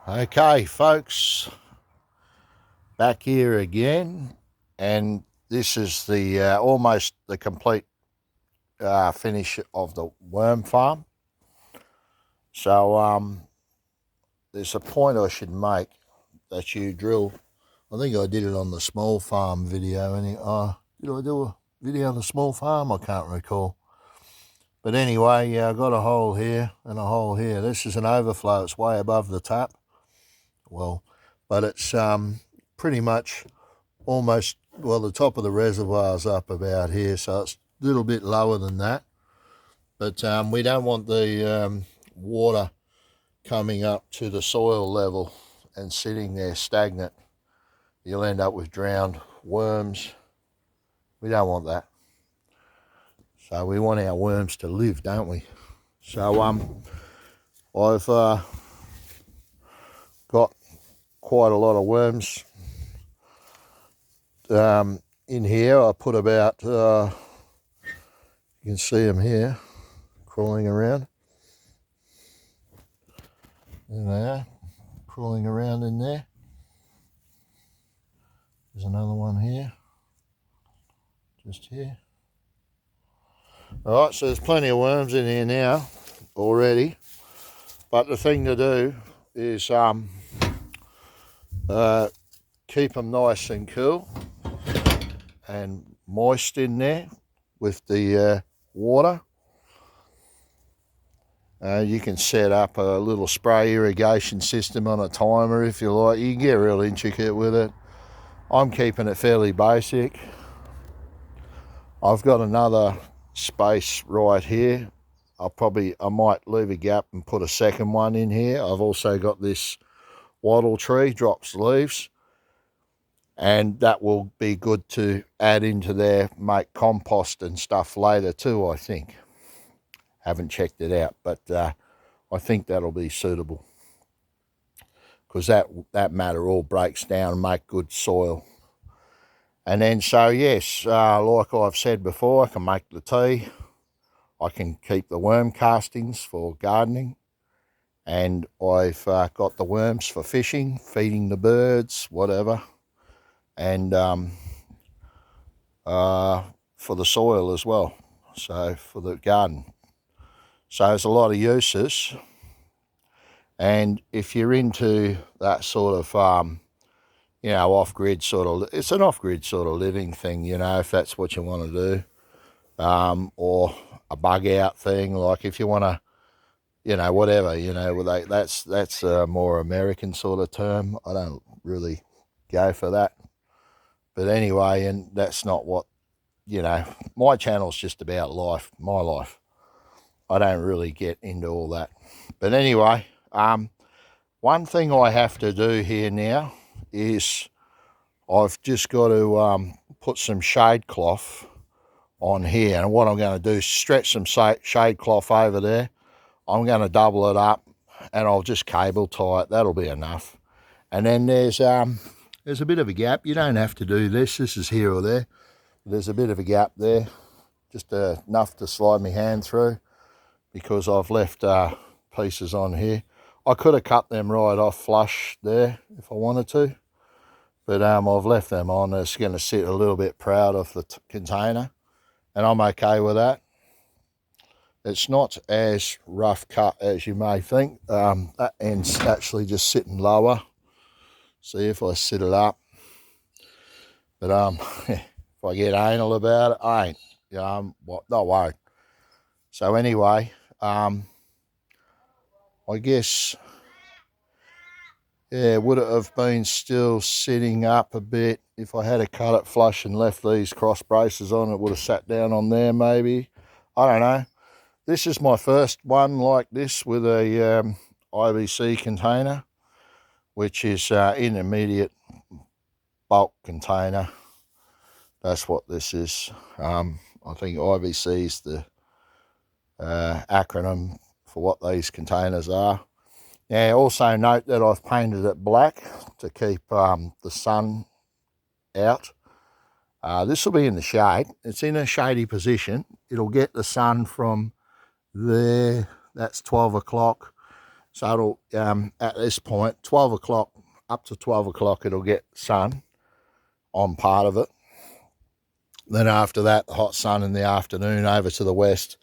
Okay, folks, back here again, and this is the almost the complete finish of the worm farm. So there's a point I should make that you drill. I think I did it on the small farm video. Did I do a video on the small farm? I can't recall. But anyway, yeah, I got a hole here and a hole here. This is an overflow. It's way above the tap. Well, but it's pretty much almost, well, the top of the reservoir's up about here, so it's a little bit lower than that. But we don't want the water coming up to the soil level and sitting there stagnant. You'll end up with drowned worms. We don't want that. So we want our worms to live, don't we? So I've got quite a lot of worms in here. I put about, you can see them here, crawling around. There they are, crawling around in there. There's another one here, just here. All right, so there's plenty of worms in here now already. But the thing to do is keep them nice and cool and moist in there with the water. You can set up a little spray irrigation system on a timer if you like. You can get real intricate with it. I'm keeping it fairly basic. I've got another space right here. I might leave a gap and put a second one in here. I've also got this wattle tree, drops leaves, and that will be good to add into there, make compost and stuff later too, I think. Haven't checked it out, but I think that'll be suitable, because that matter all breaks down and make good soil. And then, so yes, like I've said before, I can make the tea. I can keep the worm castings for gardening. And I've got the worms for fishing, feeding the birds, whatever. And for the soil as well, so for the garden. So there's a lot of uses. And if you're into that sort of off-grid sort of, it's an off-grid sort of living thing, if that's what you want to do, or a bug out thing, like if you want to, whatever, that's a more American sort of term. I don't really go for that. But anyway, and that's not what, my channel's just about life, my life. I don't really get into all that. But anyway, one thing I have to do here now is I've just got to put some shade cloth on here. And what I'm going to do is stretch some shade cloth over there. I'm going to double it up and I'll just cable tie it. That'll be enough. And then there's a bit of a gap. You don't have to do this. This is here or there. There's a bit of a gap there, just enough to slide my hand through, because I've left pieces on here. I could have cut them right off flush there if I wanted to, but I've left them on. It's going to sit a little bit proud of the container, and I'm okay with that. It's not as rough cut as you may think. That end's actually just sitting lower. See if I sit it up. But if I get anal about it, I ain't. Not worried. So anyway, I guess, yeah, would it have been still sitting up a bit if I had cut it flush and left these cross braces on? It would have sat down on there maybe. I don't know. This is my first one like this with a IBC container, which is intermediate bulk container. That's what this is. I think IBC is the acronym for what these containers are. Now, also note that I've painted it black to keep the sun out. This will be in the shade. It's in a shady position. It'll get the sun from there. That's 12 o'clock. So it'll, at this point, 12 o'clock, up to 12 o'clock, it'll get sun on part of it. Then after that, the hot sun in the afternoon over to the west,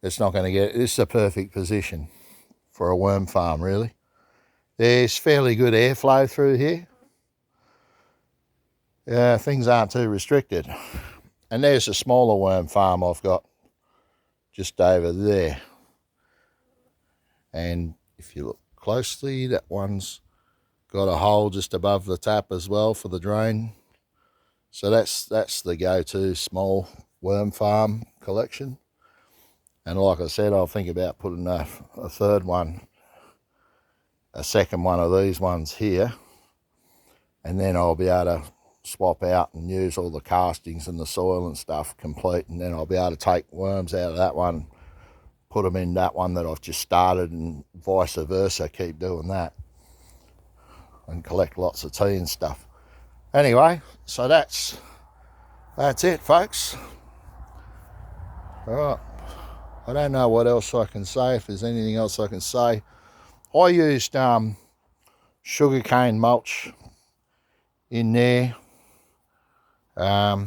it's not going to get, this is a perfect position for a worm farm, really. There's fairly good airflow through here. Things aren't too restricted. And there's a smaller worm farm I've got just over there. And if you look closely, that one's got a hole just above the tap as well for the drain. So that's the go-to small worm farm collection. And like I said, I'll think about putting a third one, a second one of these ones here. And then I'll be able to swap out and use all the castings and the soil and stuff complete. And then I'll be able to take worms out of that one, put them in that one that I've just started, and vice versa, keep doing that. And collect lots of tea and stuff. Anyway, so that's it, folks. All right. I don't know what else I can say, if there's anything else I can say. I used sugarcane mulch in there. I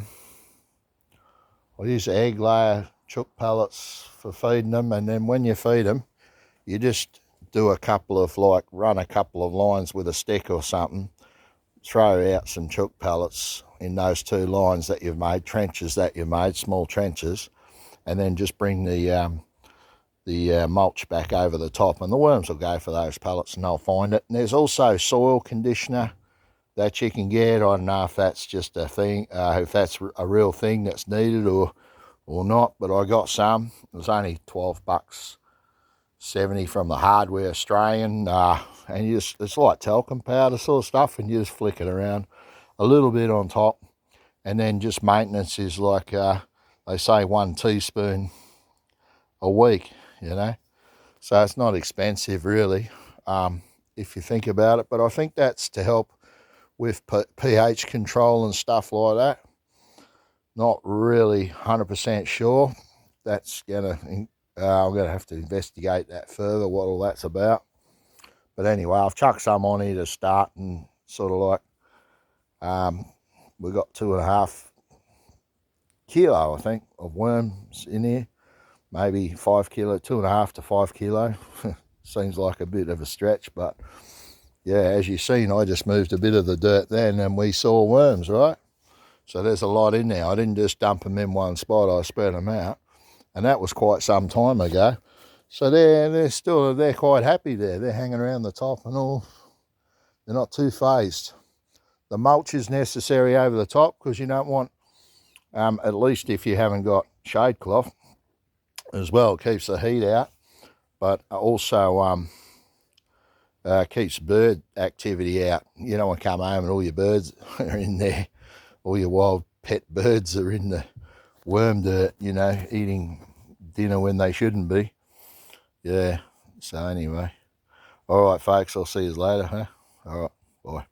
use egg layer chook pellets for feeding them, and then when you feed them, you just do a couple of, like, run a couple of lines with a stick or something, throw out some chook pellets in those 2 lines that you've made, trenches that you've made, small trenches, and then just bring the mulch back over the top, and the worms will go for those pellets and they'll find it. And there's also soil conditioner that you can get. I don't know if that's just a thing, if that's a real thing that's needed or not, but I got some. It was only $12.70 from the Hardware Australian, and you just, it's like talcum powder sort of stuff, and you just flick it around a little bit on top, and then just maintenance is like, they say 1 teaspoon a week, you know, so it's not expensive really, if you think about it. But I think that's to help with pH control and stuff like that. Not really 100% sure. That's gonna, I'm gonna have to investigate that further, what all that's about. But anyway, I've chucked some on here to start, and sort of like, we got 2.5 kilo, I think, of worms in here. Maybe 5 kilo, 2.5 to 5 kilo. Seems like a bit of a stretch, but yeah, as you've seen, I just moved a bit of the dirt then and we saw worms, right? So there's a lot in there. I didn't just dump them in one spot, I spread them out. And that was quite some time ago. So they're quite happy there. They're hanging around the top and all. They're not too phased. The mulch is necessary over the top because you don't want, at least if you haven't got shade cloth as well, it keeps the heat out, but also keeps bird activity out. You don't want to come home and all your birds are in there, all your wild pet birds are in the worm dirt, you know, eating dinner when they shouldn't be. Yeah, so anyway. All right, folks, I'll see you later, huh? All right, bye.